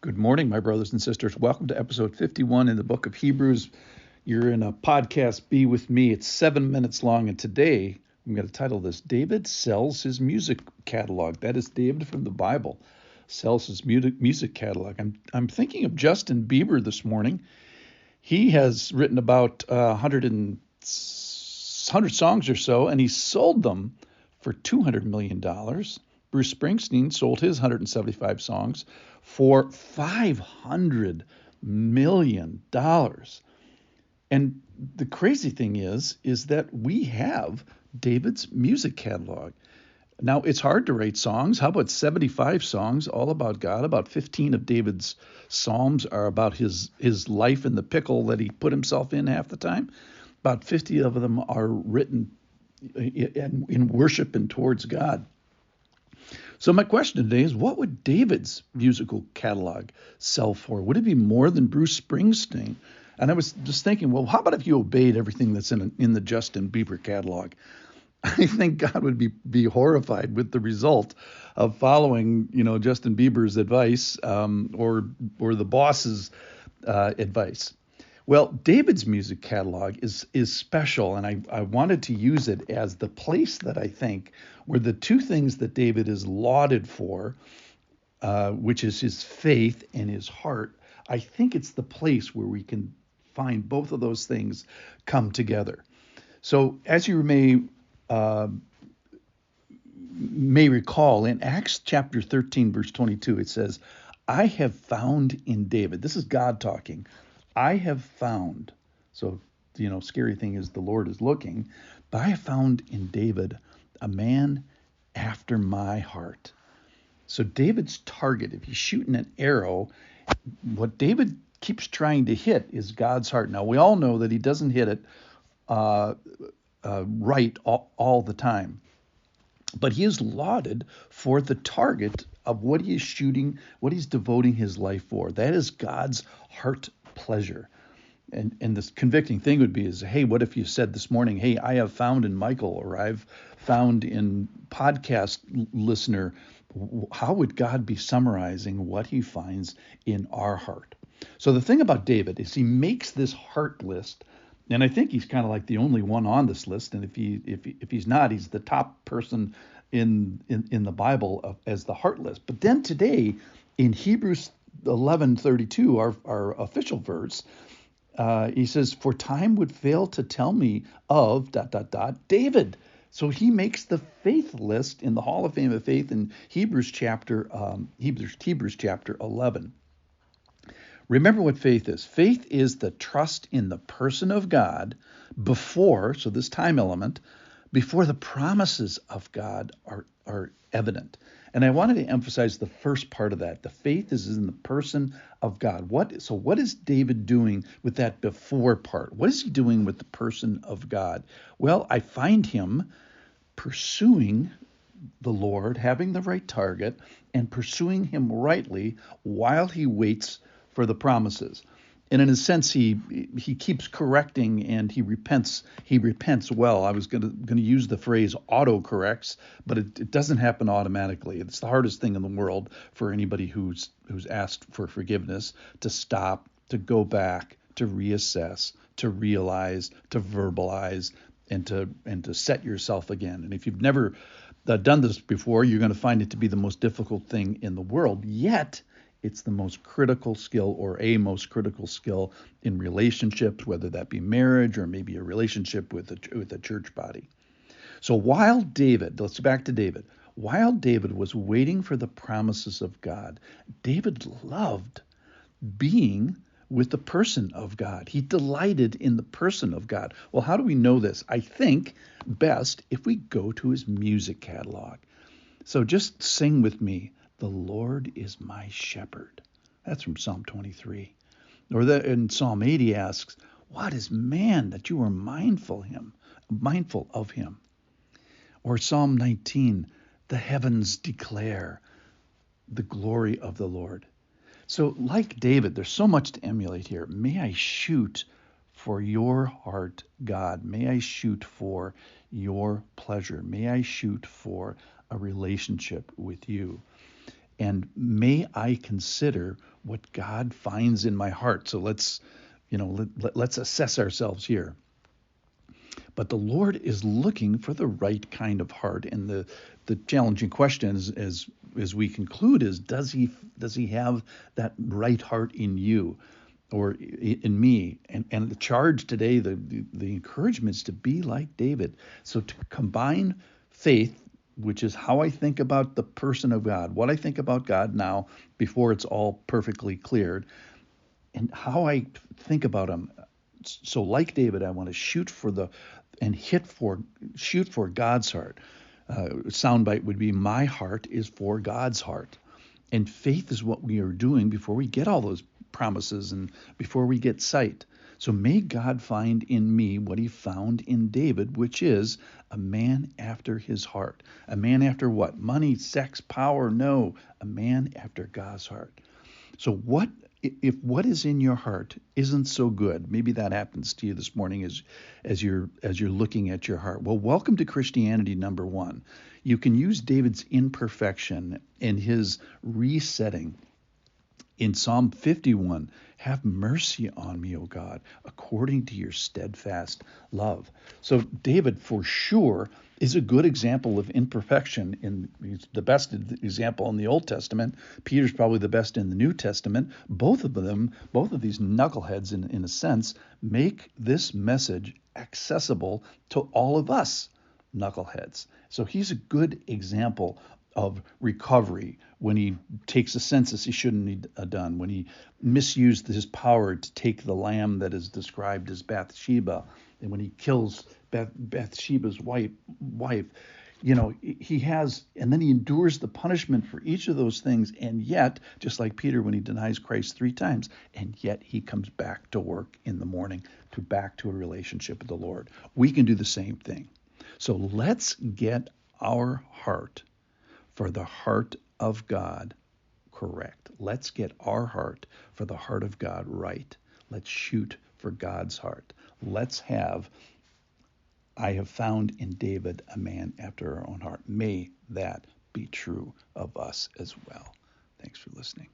Good morning, my brothers and sisters. Welcome to episode 51 in the book of Hebrews. You're in a podcast, Be With Me. It's 7 minutes long, and today I'm going to title this, David Sells His Music Catalog. That is David from the Bible, sells his music catalog. I'm thinking of Justin Bieber this morning. He has written about 100 songs or so, and he sold them for $200 million. Bruce Springsteen sold his 175 songs for $500 million. And the crazy thing is that we have David's music catalog. Now, it's hard to write songs. How about 75 songs all about God? About 15 of David's psalms are about his life in the pickle that he put himself in half the time. About 50 of them are written in worship and towards God. So my question today is, what would David's musical catalog sell for? Would it be more than Bruce Springsteen? And I was just thinking, well, how about if you obeyed everything that's in the Justin Bieber catalog? I think God would be horrified with the result of following, Justin Bieber's advice or the boss's advice. Well, David's music catalog is special, and I wanted to use it as the place that I think where the two things that David is lauded for, which is his faith and his heart. I think it's the place where we can find both of those things come together. So, as you may recall, in Acts chapter 13, verse 22, it says, "I have found in David." This is God talking. I have found, so, scary thing is the Lord is looking, but I have found in David a man after my heart. So David's target, if he's shooting an arrow, what David keeps trying to hit is God's heart. Now, we all know that he doesn't hit it right all the time, but he is lauded for the target of what he is shooting, what he's devoting his life for. That is God's heart pleasure. And this convicting thing would be is, hey, what if you said this morning, hey, I have found in Michael, or I've found in podcast listener, how would God be summarizing what he finds in our heart? So the thing about David is he makes this heart list, and I think he's kind of like the only one on this list. And if he's not, he's the top person in the Bible as the heart list. But then today in Hebrews 11:32, our official verse, he says, "For time would fail to tell me of ... David." So he makes the faith list in the Hall of Fame of Faith in Hebrews chapter 11. Remember what faith is. Faith is the trust in the person of God before, so this time element, before the promises of God are evident. And I wanted to emphasize the first part of that. The faith is in the person of God. What is David doing with that before part? What is he doing with the person of God? Well, I find him pursuing the Lord, having the right target, and pursuing him rightly while he waits for the promises. And in a sense, he keeps correcting and he repents well. I was going to use the phrase autocorrects, but it doesn't happen automatically. It's the hardest thing in the world for anybody who's asked for forgiveness, to stop, to go back, to reassess, to realize, to verbalize, and to set yourself again. And if you've never done this before, you're going to find it to be the most difficult thing in the world. Yet it's the most critical skill, or a most critical skill, in relationships, whether that be marriage or maybe a relationship with a church body. So while David, let's back to David, while David was waiting for the promises of God, David loved being with the person of God. He delighted in the person of God. Well, how do we know this? I think best if we go to his music catalog. So just sing with me, "The Lord is my shepherd." That's from Psalm 23. Or in Psalm 80 asks, "What is man that you are mindful of him?" Or Psalm 19, "The heavens declare the glory of the Lord." So like David, there's so much to emulate here. May I shoot for your heart, God. May I shoot for your pleasure. May I shoot for a relationship with you. And may I consider what God finds in my heart. So let's assess ourselves here. But the Lord is looking for the right kind of heart. And the challenging question as we conclude is, does he have that right heart in you or in me? And the charge today, the encouragement is to be like David. So to combine faith, which is how I think about the person of God, what I think about God now before it's all perfectly cleared, and how I think about him. So like David, I want to shoot for God's heart. Soundbite would be, my heart is for God's heart. And faith is what we are doing before we get all those promises and before we get sight. So may God find in me what he found in David, which is a man after his heart. A man after what? Money, sex, power? No, a man after God's heart. So if what is in your heart isn't so good? Maybe that happens to you this morning as you're looking at your heart. Well, welcome to Christianity number 1. You can use David's imperfection and his resetting in Psalm 51. Have mercy on me, O God, according to your steadfast love. So David, for sure, is a good example of imperfection. He's the best example in the Old Testament. Peter's probably the best in the New Testament. Both of these knuckleheads, in a sense, make this message accessible to all of us knuckleheads. So he's a good example of recovery when he takes a census he shouldn't have done, when he misused his power to take the lamb that is described as Bathsheba, and when he kills Bathsheba's wife. He has, and then he endures the punishment for each of those things, and yet, just like Peter when he denies Christ 3 times, and yet he comes back to work in the morning, back to a relationship with the Lord. We can do the same thing. So let's get our heart for the heart of God correct. Let's get our heart for the heart of God right. Let's shoot for God's heart. I have found in David a man after our own heart. May that be true of us as well. Thanks for listening.